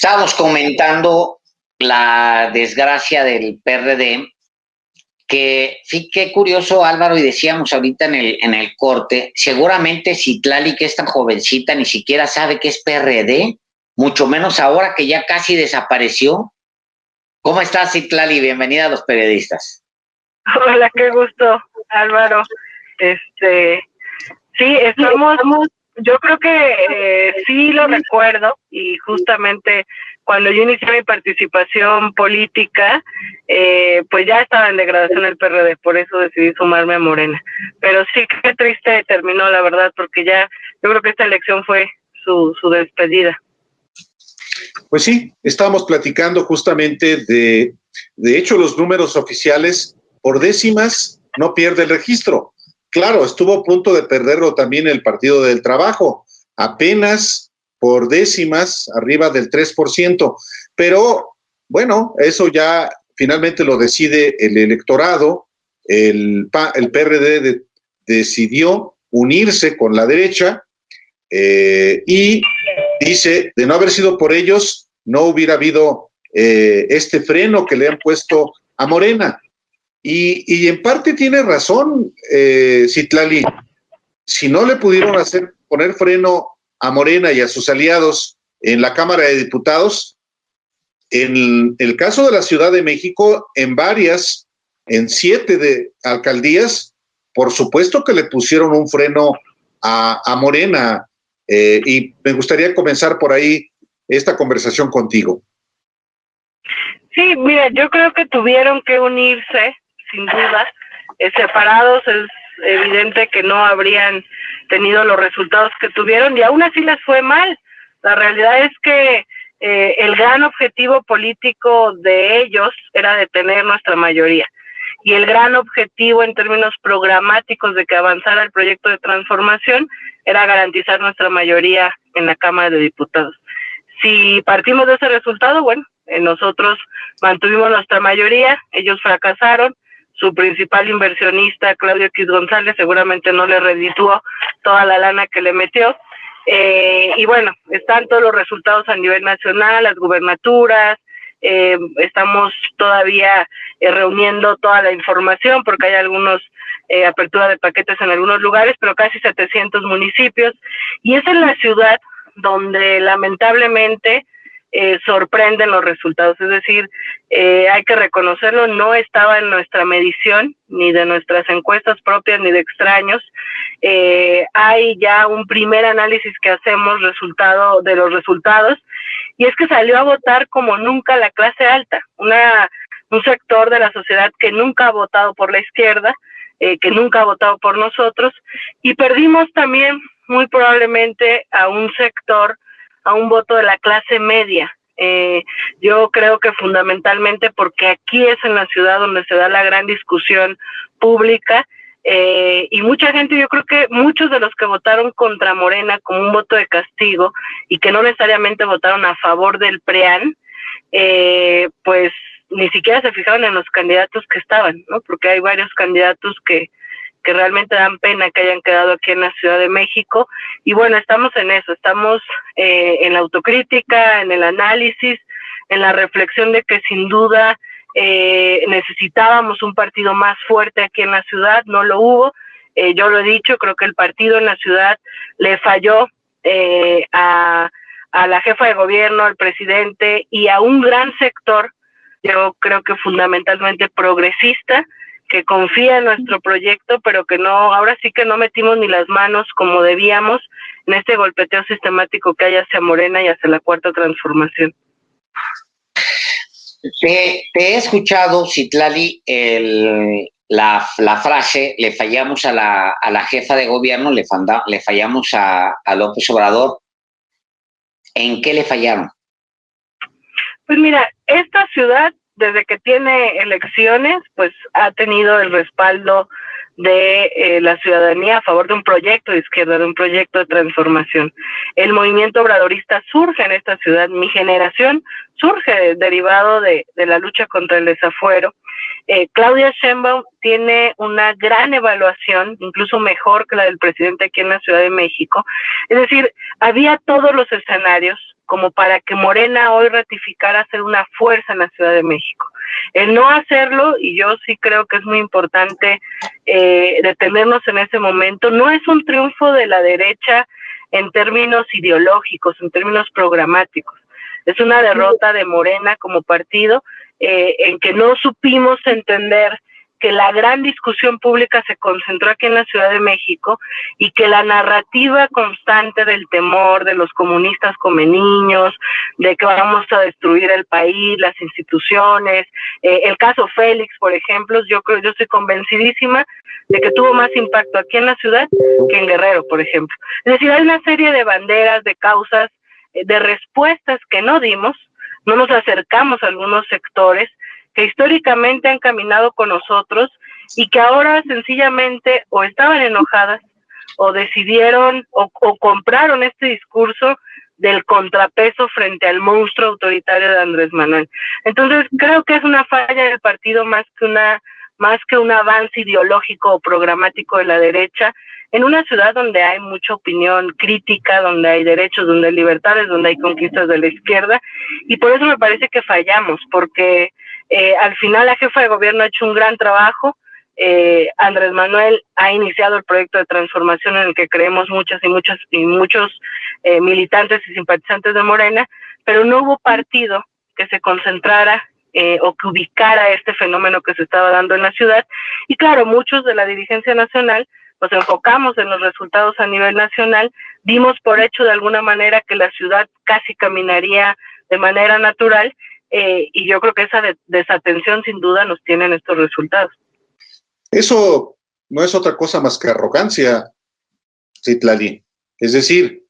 Estábamos comentando la desgracia del PRD, que qué curioso, Álvaro, y decíamos ahorita en el corte, seguramente Citlali, que es tan jovencita, ni siquiera sabe qué es PRD, mucho menos ahora que ya casi desapareció. ¿Cómo estás, Citlali? Bienvenida a Los Periodistas. Hola, qué gusto, Álvaro. Sí, yo creo que sí lo recuerdo, y justamente cuando yo inicié mi participación política, pues ya estaba en degradación el PRD, por eso decidí sumarme a Morena. Pero sí, qué triste terminó, la verdad, porque ya yo creo que esta elección fue su despedida. Pues sí, estábamos platicando justamente de hecho, los números oficiales por décimas no pierde el registro. Claro, estuvo a punto de perderlo también el Partido del Trabajo, apenas por décimas, arriba del 3%, pero bueno, eso ya finalmente lo decide el electorado. El PRD decidió unirse con la derecha y dice, de no haber sido por ellos, no hubiera habido este freno que le han puesto a Morena. Y en parte tiene razón, Citlali. Si no le pudieron poner freno a Morena y a sus aliados en la Cámara de Diputados, en el caso de la Ciudad de México, en 7 de alcaldías, por supuesto que le pusieron un freno a Morena. Y me gustaría comenzar por ahí esta conversación contigo. Sí, mira, yo creo que tuvieron que unirse, sin duda. Separados es evidente que no habrían tenido los resultados que tuvieron, y aún así les fue mal. La realidad es que el gran objetivo político de ellos era detener nuestra mayoría, y el gran objetivo en términos programáticos de que avanzara el proyecto de transformación era garantizar nuestra mayoría en la Cámara de Diputados. Si partimos de ese resultado, bueno, nosotros mantuvimos nuestra mayoría, ellos fracasaron. Su principal inversionista, Claudio X González, seguramente no le redituó toda la lana que le metió. Y bueno, están todos los resultados a nivel nacional, las gubernaturas. Estamos todavía reuniendo toda la información porque hay algunos apertura de paquetes en algunos lugares, pero casi 700 municipios, y es en la ciudad donde lamentablemente sorprenden los resultados. Es decir, hay que reconocerlo, no estaba en nuestra medición, ni de nuestras encuestas propias, ni de extraños. Hay ya un primer análisis que hacemos de los resultados, y es que salió a votar como nunca la clase alta, un sector de la sociedad que nunca ha votado por la izquierda, que nunca ha votado por nosotros, y perdimos también muy probablemente a un voto de la clase media. Yo creo que fundamentalmente porque aquí es en la ciudad donde se da la gran discusión pública, y mucha gente, yo creo que muchos de los que votaron contra Morena como un voto de castigo y que no necesariamente votaron a favor del PREAN, pues ni siquiera se fijaron en los candidatos que estaban, ¿no? Porque hay varios candidatos que realmente dan pena que hayan quedado aquí en la Ciudad de México. Y bueno, estamos en eso, estamos en la autocrítica, en el análisis, en la reflexión de que sin duda necesitábamos un partido más fuerte aquí en la ciudad, no lo hubo. Yo lo he dicho, creo que el partido en la ciudad le falló a la jefa de gobierno, al presidente y a un gran sector, yo creo que fundamentalmente progresista, que confía en nuestro proyecto, pero que ahora sí que no metimos ni las manos como debíamos en este golpeteo sistemático que hay hacia Morena y hacia la Cuarta Transformación. Te he escuchado, Citlali, la frase, le fallamos a la jefa de gobierno, le fallamos a López Obrador. ¿En qué le fallaron? Pues mira, esta ciudad, desde que tiene elecciones, pues ha tenido el respaldo de la ciudadanía a favor de un proyecto de izquierda, de un proyecto de transformación. El movimiento obradorista surge en esta ciudad, mi generación surge derivado de la lucha contra el desafuero. Claudia Sheinbaum tiene una gran evaluación, incluso mejor que la del presidente aquí en la Ciudad de México. Es decir, había todos los escenarios como para que Morena hoy ratificara ser una fuerza en la Ciudad de México. El no hacerlo, y yo sí creo que es muy importante detenernos en ese momento, no es un triunfo de la derecha en términos ideológicos, en términos programáticos. Es una derrota de Morena como partido en que no supimos entender que la gran discusión pública se concentró aquí en la Ciudad de México y que la narrativa constante del temor de los comunistas come niños, de que vamos a destruir el país, las instituciones, el caso Félix, por ejemplo, yo estoy convencidísima de que tuvo más impacto aquí en la ciudad que en Guerrero, por ejemplo. Es decir, hay una serie de banderas, de causas, de respuestas que no dimos, no nos acercamos a algunos sectores que históricamente han caminado con nosotros y que ahora sencillamente o estaban enojadas o decidieron o compraron este discurso del contrapeso frente al monstruo autoritario de Andrés Manuel. Entonces creo que es una falla del partido más que un avance ideológico o programático de la derecha en una ciudad donde hay mucha opinión crítica, donde hay derechos, donde hay libertades, donde hay conquistas de la izquierda, y por eso me parece que fallamos, porque al final la jefa de gobierno ha hecho un gran trabajo. Andrés Manuel ha iniciado el proyecto de transformación en el que creemos muchos militantes y simpatizantes de Morena, pero no hubo partido que se concentrara o que ubicara este fenómeno que se estaba dando en la ciudad. Y claro, muchos de la dirigencia nacional nos enfocamos en los resultados a nivel nacional, dimos por hecho de alguna manera que la ciudad casi caminaría de manera natural, y yo creo que esa desatención sin duda nos tiene en estos resultados. Eso no es otra cosa más que arrogancia, Citlali. Es decir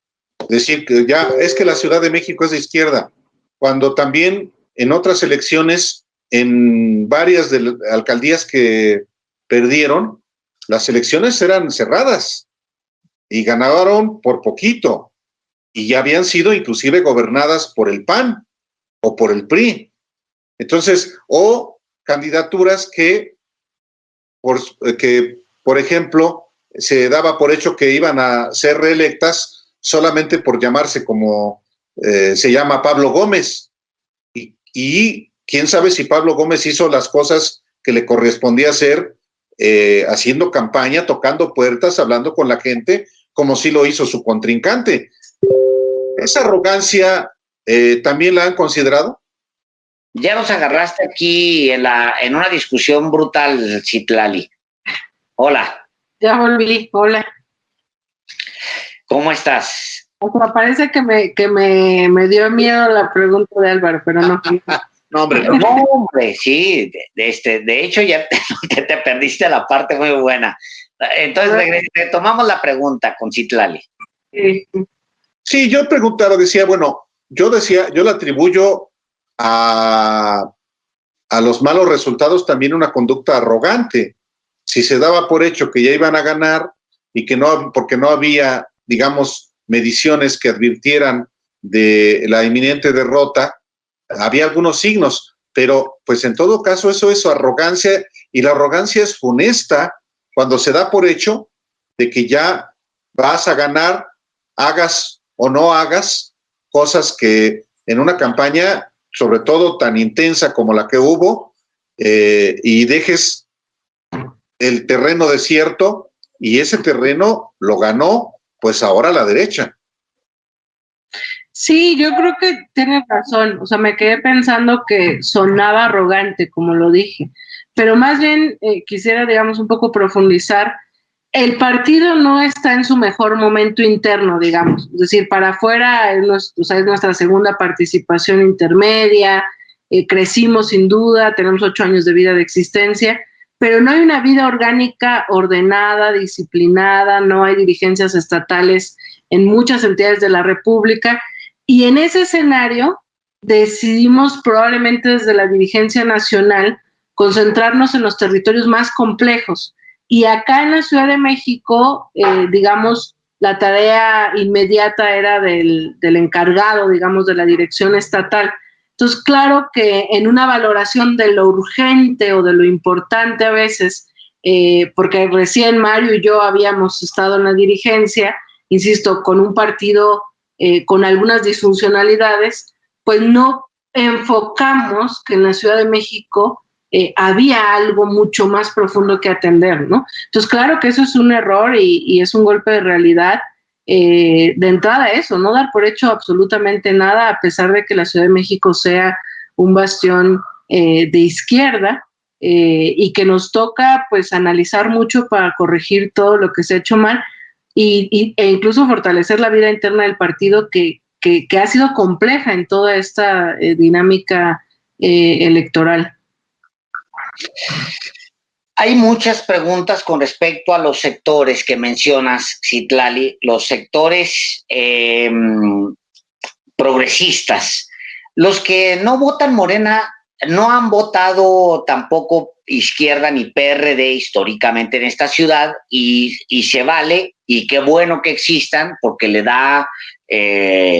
que ya es que la Ciudad de México es de izquierda, cuando también en otras elecciones, en varias de las alcaldías que perdieron, las elecciones eran cerradas y ganaron por poquito y ya habían sido inclusive gobernadas por el PAN o por el PRI. Entonces, o candidaturas que, por ejemplo, se daba por hecho que iban a ser reelectas solamente por llamarse como se llama Pablo Gómez. Y quién sabe si Pablo Gómez hizo las cosas que le correspondía hacer, haciendo campaña, tocando puertas, hablando con la gente, como sí lo hizo su contrincante. ¿Esa arrogancia también la han considerado? Ya nos agarraste aquí en una discusión brutal, Citlali. Hola. Ya volví, hola. ¿Cómo estás? O sea, parece que me dio miedo la pregunta de Álvaro, pero no. No, hombre, no. No, hombre, sí. De hecho, ya te perdiste la parte muy buena. Entonces, retomamos la pregunta con Citlali. Sí, yo preguntaba, decía, yo le atribuyo a los malos resultados también una conducta arrogante. Si se daba por hecho que ya iban a ganar y que no, porque no había, digamos, mediciones que advirtieran de la inminente derrota, había algunos signos, pero pues en todo caso eso es arrogancia, y la arrogancia es funesta cuando se da por hecho de que ya vas a ganar, hagas o no hagas cosas que en una campaña, sobre todo tan intensa como la que hubo, y dejes el terreno desierto, y ese terreno lo ganó pues ahora la derecha. Sí, yo creo que tienes razón. O sea, me quedé pensando que sonaba arrogante, como lo dije, pero más bien quisiera, digamos, un poco profundizar. El partido no está en su mejor momento interno, digamos. Es decir, para afuera es nuestra segunda participación intermedia, crecimos sin duda, tenemos 8 años de vida de existencia, pero no hay una vida orgánica ordenada, disciplinada, no hay dirigencias estatales en muchas entidades de la República, y en ese escenario decidimos probablemente desde la dirigencia nacional concentrarnos en los territorios más complejos. Y acá en la Ciudad de México, digamos, la tarea inmediata era del encargado, digamos, de la dirección estatal. Entonces, claro que en una valoración de lo urgente o de lo importante a veces, porque recién Mario y yo habíamos estado en la dirigencia, insisto, con un partido con algunas disfuncionalidades, pues no enfocamos que en la Ciudad de México había algo mucho más profundo que atender, ¿no? Entonces, claro que eso es un error y es un golpe de realidad. De entrada eso, no dar por hecho absolutamente nada, a pesar de que la Ciudad de México sea un bastión de izquierda, y que nos toca pues analizar mucho para corregir todo lo que se ha hecho mal e incluso fortalecer la vida interna del partido que ha sido compleja en toda esta dinámica electoral. Hay muchas preguntas con respecto a los sectores que mencionas, Citlali, los sectores progresistas. Los que no votan Morena no han votado tampoco izquierda ni PRD históricamente en esta ciudad y se vale, y qué bueno que existan porque le da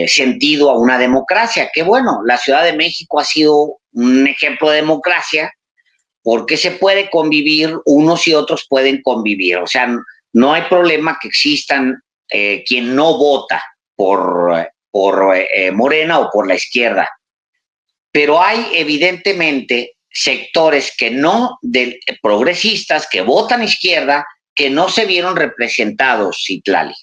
sentido a una democracia. Qué bueno, la Ciudad de México ha sido un ejemplo de democracia porque se puede convivir, unos y otros pueden convivir. O sea, no hay problema que existan quien no vota por Morena o por la izquierda. Pero hay evidentemente sectores que no, progresistas, que votan izquierda, que no se vieron representados, Citlali,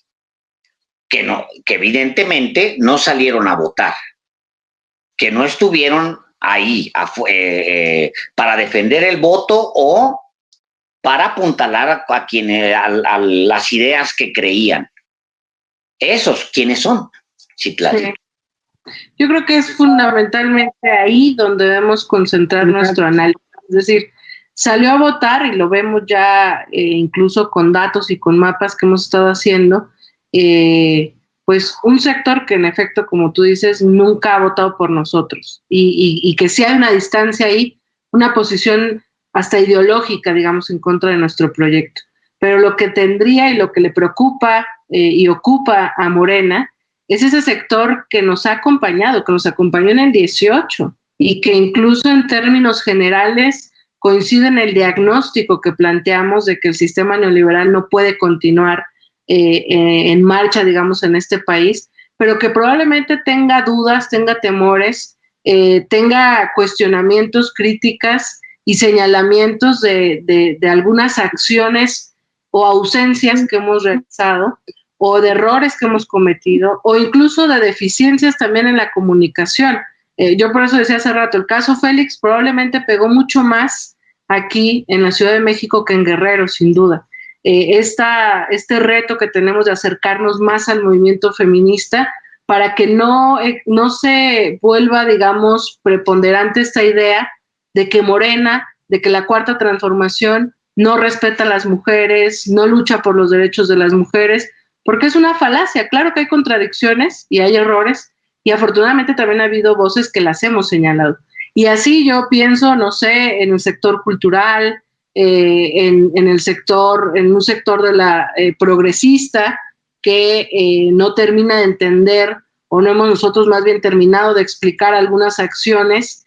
que evidentemente no salieron a votar, que no estuvieron ahí para defender el voto o para apuntalar a las ideas que creían. ¿Esos quiénes son, Citlali? Sí. Yo creo que es fundamentalmente ahí donde debemos concentrar nuestro análisis. Es decir, salió a votar, y lo vemos ya incluso con datos y con mapas que hemos estado haciendo, pues un sector que en efecto, como tú dices, nunca ha votado por nosotros y que sí hay una distancia ahí, una posición hasta ideológica, digamos, en contra de nuestro proyecto. Pero lo que tendría y lo que le preocupa y ocupa a Morena es ese sector que nos ha acompañado, que nos acompañó en el 18 y que incluso en términos generales coincide en el diagnóstico que planteamos de que el sistema neoliberal no puede continuar en marcha, digamos, en este país, pero que probablemente tenga dudas, tenga temores, tenga cuestionamientos, críticas y señalamientos de algunas acciones o ausencias que hemos realizado, o de errores que hemos cometido, o incluso de deficiencias también en la comunicación. Yo por eso decía hace rato, el caso Félix probablemente pegó mucho más aquí en la Ciudad de México que en Guerrero, sin duda. Este reto que tenemos de acercarnos más al movimiento feminista para que no se vuelva, digamos, preponderante esta idea de que Morena, de que la Cuarta Transformación no respeta a las mujeres, no lucha por los derechos de las mujeres, porque es una falacia. Claro que hay contradicciones y hay errores, y afortunadamente también ha habido voces que las hemos señalado. Y así yo pienso, no sé, en el sector cultural, en un sector de la progresista que no termina de entender, o no hemos nosotros más bien terminado de explicar algunas acciones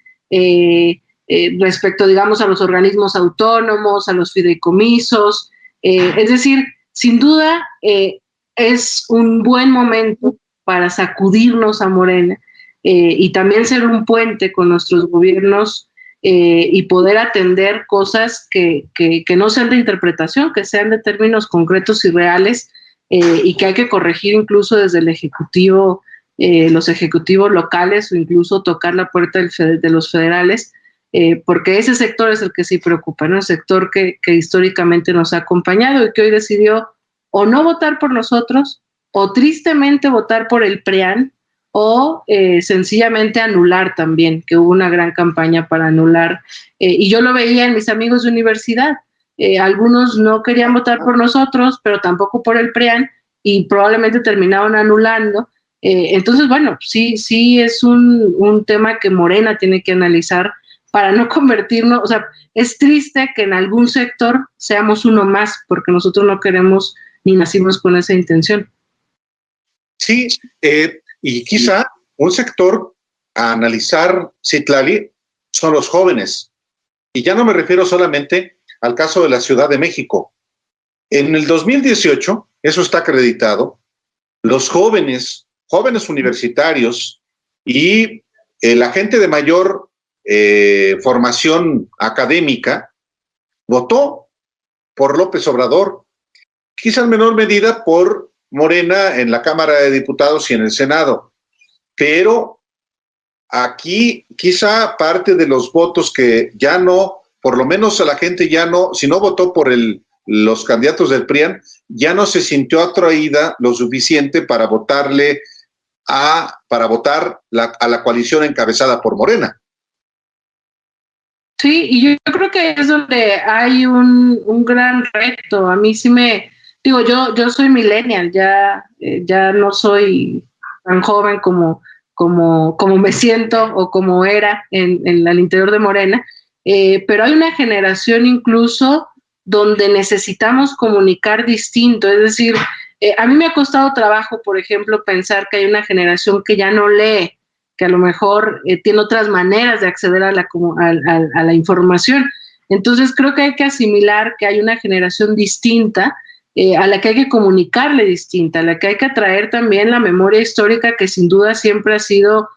respecto, digamos, a los organismos autónomos, a los fideicomisos. Es decir, sin duda, es un buen momento para sacudirnos a Morena y también ser un puente con nuestros gobiernos y poder atender cosas que no sean de interpretación, que sean de términos concretos y reales, y que hay que corregir incluso desde el Ejecutivo, los ejecutivos locales, o incluso tocar la puerta de los federales, porque ese sector es el que sí preocupa, ¿no? El sector que históricamente nos ha acompañado y que hoy decidió o no votar por nosotros, o tristemente votar por el PRIAN, o sencillamente anular también, que hubo una gran campaña para anular. Y yo lo veía en mis amigos de universidad. Algunos no querían votar por nosotros, pero tampoco por el PRIAN, y probablemente terminaron anulando. Entonces, bueno, sí es un tema que Morena tiene que analizar para no convertirnos, o sea, es triste que en algún sector seamos uno más, porque nosotros no queremos ni nacimos con esa intención. Sí, y quizá un sector a analizar, Citlali, son los jóvenes. Y ya no me refiero solamente al caso de la Ciudad de México. En el 2018, eso está acreditado, los jóvenes jóvenes universitarios y la gente de mayor formación académica votó por López Obrador, quizá en menor medida por Morena en la Cámara de Diputados y en el Senado, pero aquí quizá parte de los votos que ya no, por lo menos a la gente ya no, si no votó por los candidatos del PRIAN, ya no se sintió atraída lo suficiente para votarle para votar a la coalición encabezada por Morena. Sí, y yo creo que es donde hay un gran reto. A mí sí digo, yo soy millennial, ya no soy tan joven como me siento o como era en el interior de Morena, pero hay una generación incluso donde necesitamos comunicar distinto, es decir, a mí me ha costado trabajo, por ejemplo, pensar que hay una generación que ya no lee, que a lo mejor tiene otras maneras de acceder a la información. Entonces creo que hay que asimilar que hay una generación distinta, a la que hay que comunicarle distinta, a la que hay que atraer también la memoria histórica, que sin duda siempre ha sido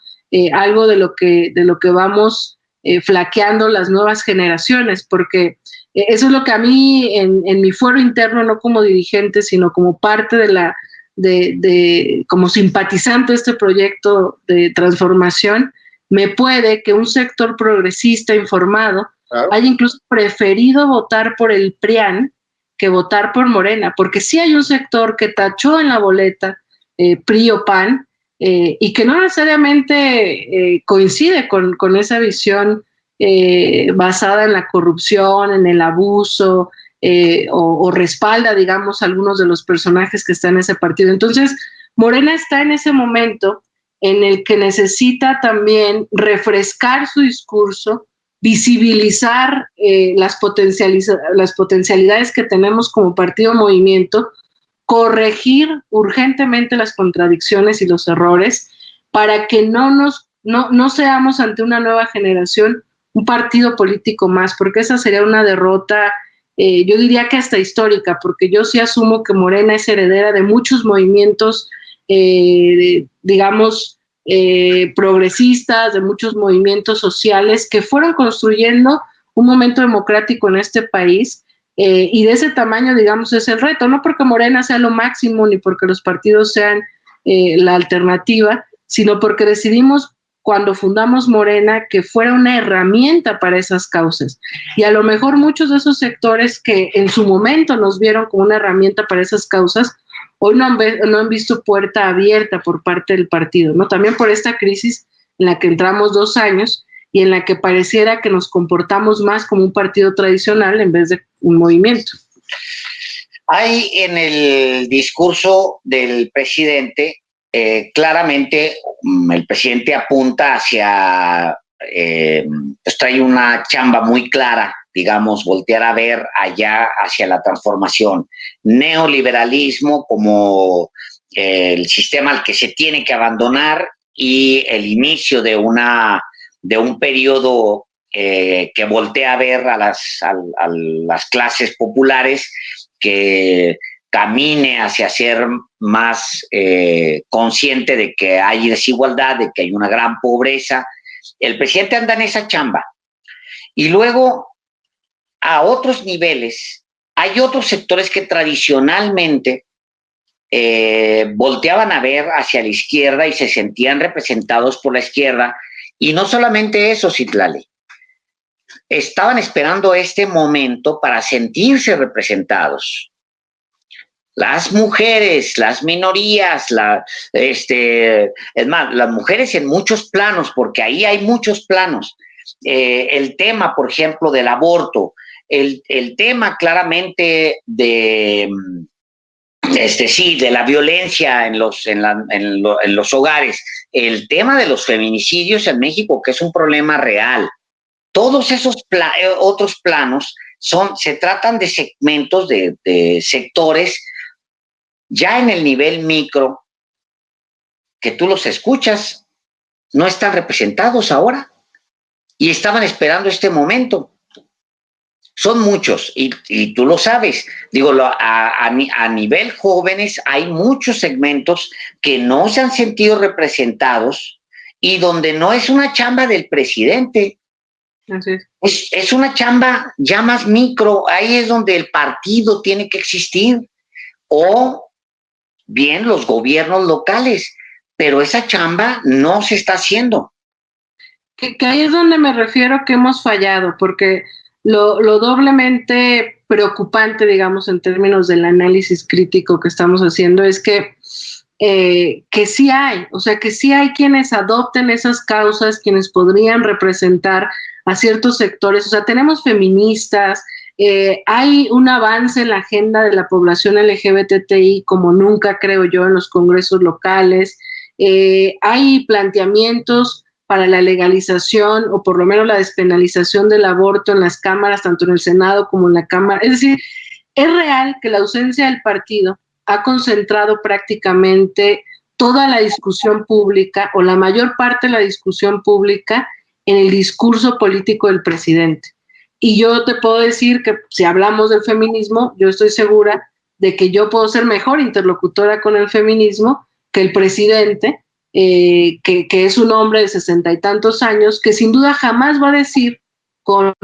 algo de lo que vamos flaqueando las nuevas generaciones, porque eso es lo que a mí en mi fuero interno, no como dirigente, sino como parte como simpatizante de este proyecto de transformación, me puede que un sector progresista informado haya incluso preferido votar por el PRIAN que votar por Morena, porque sí hay un sector que tachó en la boleta PRI o PAN, y que no necesariamente coincide con esa visión basada en la corrupción, en el abuso, o respalda, digamos, algunos de los personajes que están en ese partido. Entonces, Morena está en ese momento en el que necesita también refrescar su discurso, visibilizar las potencialidades que tenemos como partido movimiento, corregir urgentemente las contradicciones y los errores para que no seamos ante una nueva generación un partido político más, porque esa sería una derrota, yo diría que hasta histórica, porque yo sí asumo que Morena es heredera de muchos movimientos, digamos, progresistas, de muchos movimientos sociales que fueron construyendo un momento democrático en este país, y de ese tamaño, digamos, es el reto, no porque Morena sea lo máximo ni porque los partidos sean la alternativa, sino porque decidimos cuando fundamos Morena que fuera una herramienta para esas causas. Y a lo mejor muchos de esos sectores que en su momento nos vieron como una herramienta para esas causas, hoy no han visto puerta abierta por parte del partido, ¿no? También por esta crisis en la que entramos 2 años y en la que pareciera que nos comportamos más como un partido tradicional en vez de un movimiento. Hay en el discurso del presidente, claramente el presidente apunta hacia, pues trae una chamba muy clara, digamos, voltear a ver allá hacia la transformación. Neoliberalismo como el sistema al que se tiene que abandonar y el inicio de un periodo que voltea a ver a las clases populares, que camine hacia ser más consciente de que hay desigualdad, de que hay una gran pobreza. El presidente anda en esa chamba. Y luego, a otros niveles, hay otros sectores que tradicionalmente volteaban a ver hacia la izquierda y se sentían representados por la izquierda. Y no solamente eso, Citlali. Estaban esperando este momento para sentirse representados. Las mujeres, las minorías, es más, las mujeres en muchos planos, porque ahí hay muchos planos. El tema, por ejemplo, del aborto, el tema claramente de la violencia en los hogares, el tema de los feminicidios en México, que es un problema real. Todos esos otros planos se tratan de segmentos, de sectores ya en el nivel micro, que tú los escuchas, no están representados ahora y estaban esperando este momento. Son muchos, y tú lo sabes. Digo, a nivel jóvenes hay muchos segmentos que no se han sentido representados y donde no es una chamba del presidente. Así es. Es una chamba ya más micro, ahí es donde el partido tiene que existir, o bien los gobiernos locales, pero esa chamba no se está haciendo. Que ahí es donde me refiero que hemos fallado, porque lo doblemente preocupante, digamos, en términos del análisis crítico que estamos haciendo es que sí hay, o sea, que sí hay quienes adopten esas causas, quienes podrían representar a ciertos sectores, o sea, tenemos feministas, hay un avance en la agenda de la población LGBTI como nunca, creo yo, en los congresos locales, hay planteamientos para la legalización o por lo menos la despenalización del aborto en las cámaras, tanto en el Senado como en la Cámara. Es decir, es real que la ausencia del partido ha concentrado prácticamente toda la discusión pública o la mayor parte de la discusión pública en el discurso político del presidente. Y yo te puedo decir que si hablamos del feminismo, yo estoy segura de que yo puedo ser mejor interlocutora con el feminismo que el presidente, que es un hombre de 60 y tantos años, que sin duda jamás va a decir con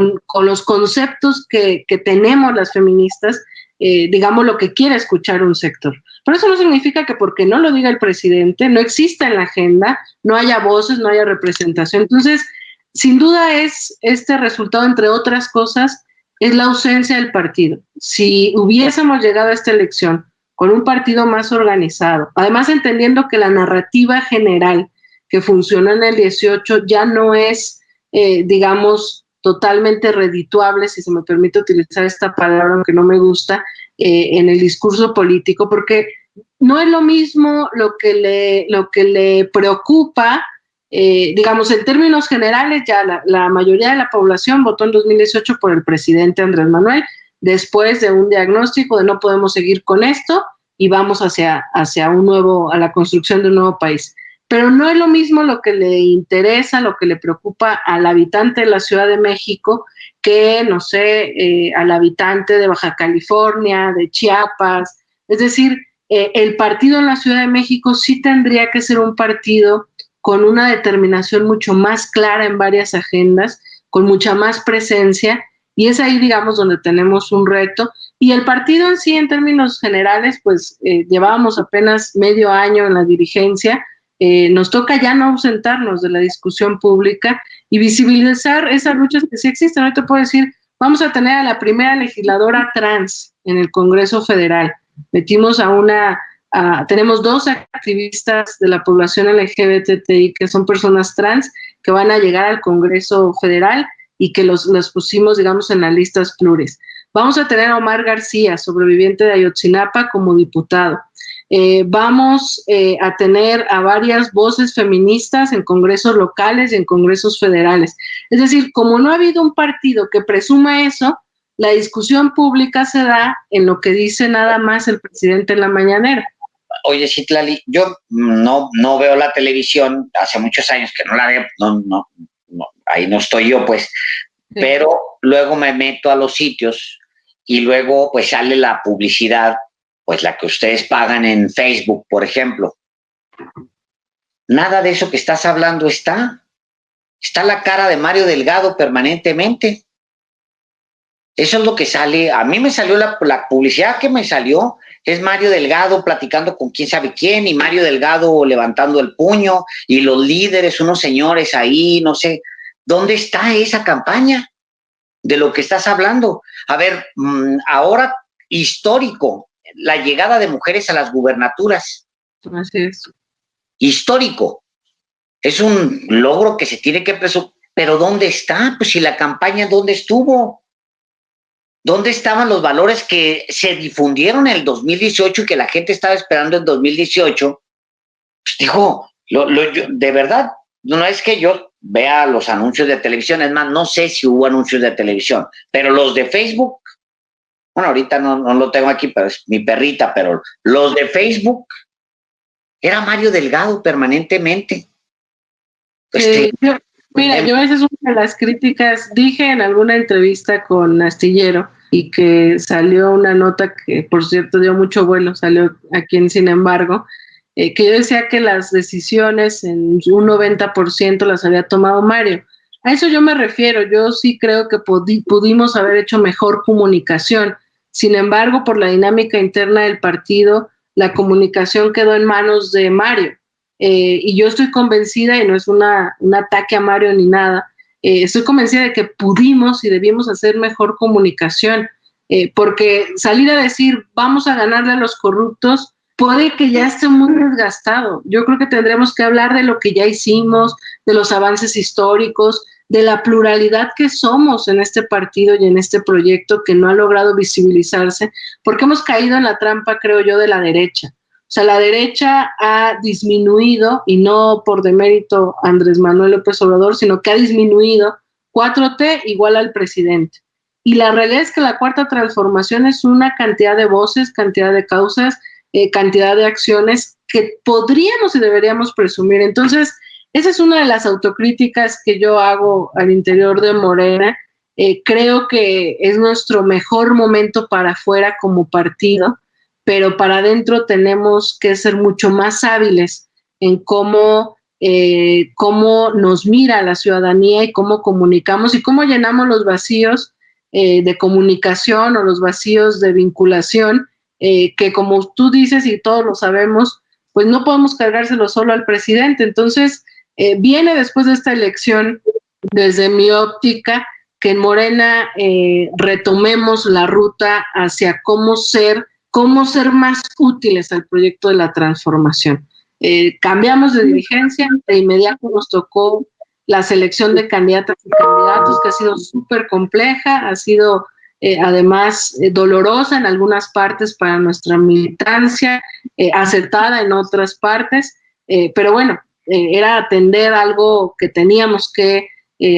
los conceptos que tenemos las feministas, digamos, lo que quiere escuchar un sector. Pero eso no significa que porque no lo diga el presidente, no exista en la agenda, no haya voces, no haya representación. Entonces, sin duda es este resultado, entre otras cosas, es la ausencia del partido. Si hubiésemos llegado a esta elección con un partido más organizado, además entendiendo que la narrativa general que funcionó en el 18 ya no es, digamos, totalmente redituable, si se me permite utilizar esta palabra, aunque no me gusta, en el discurso político, porque no es lo mismo lo que le preocupa, digamos, en términos generales, ya la mayoría de la población votó en 2018 por el presidente Andrés Manuel, después de un diagnóstico de no podemos seguir con esto y vamos hacia a la construcción de un nuevo país. Pero no es lo mismo lo que le interesa, lo que le preocupa al habitante de la Ciudad de México que, no sé, al habitante de Baja California, de Chiapas. Es decir, el partido en la Ciudad de México sí tendría que ser un partido con una determinación mucho más clara en varias agendas, con mucha más presencia, y es ahí, digamos, donde tenemos un reto. Y el partido en sí, en términos generales, pues llevábamos apenas medio año en la dirigencia. Nos toca ya no ausentarnos de la discusión pública y visibilizar esas luchas que sí existen. Ahorita te puedo decir, vamos a tener a la primera legisladora trans en el Congreso Federal. Metimos tenemos 2 activistas de la población LGBTI que son personas trans que van a llegar al Congreso Federal y que los pusimos, digamos, en las listas plures. Vamos a tener a Omar García, sobreviviente de Ayotzinapa, como diputado. Vamos a tener a varias voces feministas en congresos locales y en congresos federales. Es decir, como no ha habido un partido que presuma eso, la discusión pública se da en lo que dice nada más el presidente en la mañanera. Oye, Citlali, yo no veo la televisión, hace muchos años que no la veo, no, ahí no estoy yo, pues, sí. Pero luego me meto a los sitios y luego pues sale la publicidad, pues la que ustedes pagan en Facebook, por ejemplo. Nada de eso que estás hablando está. Está la cara de Mario Delgado permanentemente. Eso es lo que sale. A mí me salió la publicidad que me salió, es Mario Delgado platicando con quién sabe quién y Mario Delgado levantando el puño y los líderes, unos señores ahí, no sé. ¿Dónde está esa campaña de lo que estás hablando? A ver, ahora histórico, la llegada de mujeres a las gubernaturas. Así es. Histórico. Es un logro que se tiene que presumir. Pero ¿dónde está? Pues si la campaña, ¿dónde estuvo? ¿Dónde estaban los valores que se difundieron en el 2018 y que la gente estaba esperando en 2018? Pues dijo, de verdad, no es que yo vea los anuncios de televisión, es más, no sé si hubo anuncios de televisión, pero los de Facebook, bueno, ahorita no lo tengo aquí, pero es mi perrita, pero los de Facebook, era Mario Delgado permanentemente. Mira, yo a veces una de las críticas, dije en alguna entrevista con Astillero y que salió una nota que, por cierto, dio mucho vuelo, salió aquí en Sin embargo, que yo decía que las decisiones en un 90% las había tomado Mario. A eso yo me refiero, yo sí creo que pudimos haber hecho mejor comunicación. Sin embargo, por la dinámica interna del partido, la comunicación quedó en manos de Mario. Y yo estoy convencida, y no es un ataque a Mario ni nada, estoy convencida de que pudimos y debimos hacer mejor comunicación, porque salir a decir vamos a ganarle a los corruptos puede que ya esté muy desgastado. Yo creo que tendremos que hablar de lo que ya hicimos, de los avances históricos, de la pluralidad que somos en este partido y en este proyecto que no ha logrado visibilizarse, porque hemos caído en la trampa, creo yo, de la derecha. O sea, la derecha ha disminuido, y no por demérito Andrés Manuel López Obrador, sino que ha disminuido 4T igual al presidente. Y la realidad es que la cuarta transformación es una cantidad de voces, cantidad de causas, cantidad de acciones que podríamos y deberíamos presumir. Entonces, esa es una de las autocríticas que yo hago al interior de Morena. Creo que es nuestro mejor momento para afuera como partido, pero para adentro tenemos que ser mucho más hábiles en cómo nos mira la ciudadanía y cómo comunicamos y cómo llenamos los vacíos de comunicación o los vacíos de vinculación, que como tú dices y todos lo sabemos, pues no podemos cargárselo solo al presidente. Entonces, viene después de esta elección, desde mi óptica, que en Morena retomemos la ruta hacia cómo ser más útiles al proyecto de la transformación. Cambiamos de dirigencia, de inmediato nos tocó la selección de candidatas y candidatos, que ha sido súper compleja, ha sido además dolorosa en algunas partes para nuestra militancia, acertada en otras partes, pero bueno, era atender algo que teníamos que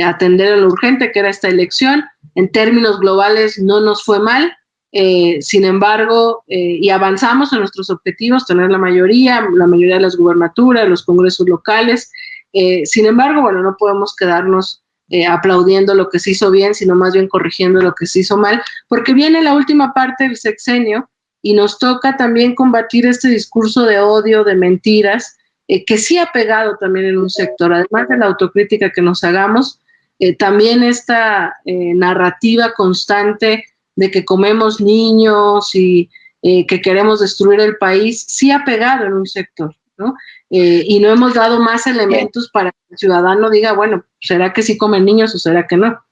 atender en lo urgente, que era esta elección. En términos globales no nos fue mal, sin embargo, y avanzamos en nuestros objetivos, tener la mayoría de las gubernaturas, los congresos locales. Sin embargo, bueno, no podemos quedarnos aplaudiendo lo que se hizo bien, sino más bien corrigiendo lo que se hizo mal, porque viene la última parte del sexenio y nos toca también combatir este discurso de odio, de mentiras, que sí ha pegado también en un sector, además de la autocrítica que nos hagamos, también esta narrativa constante de que comemos niños y que queremos destruir el país, sí ha pegado en un sector, ¿no? Y no hemos dado más elementos para que el ciudadano diga, bueno, ¿será que sí comen niños o será que no?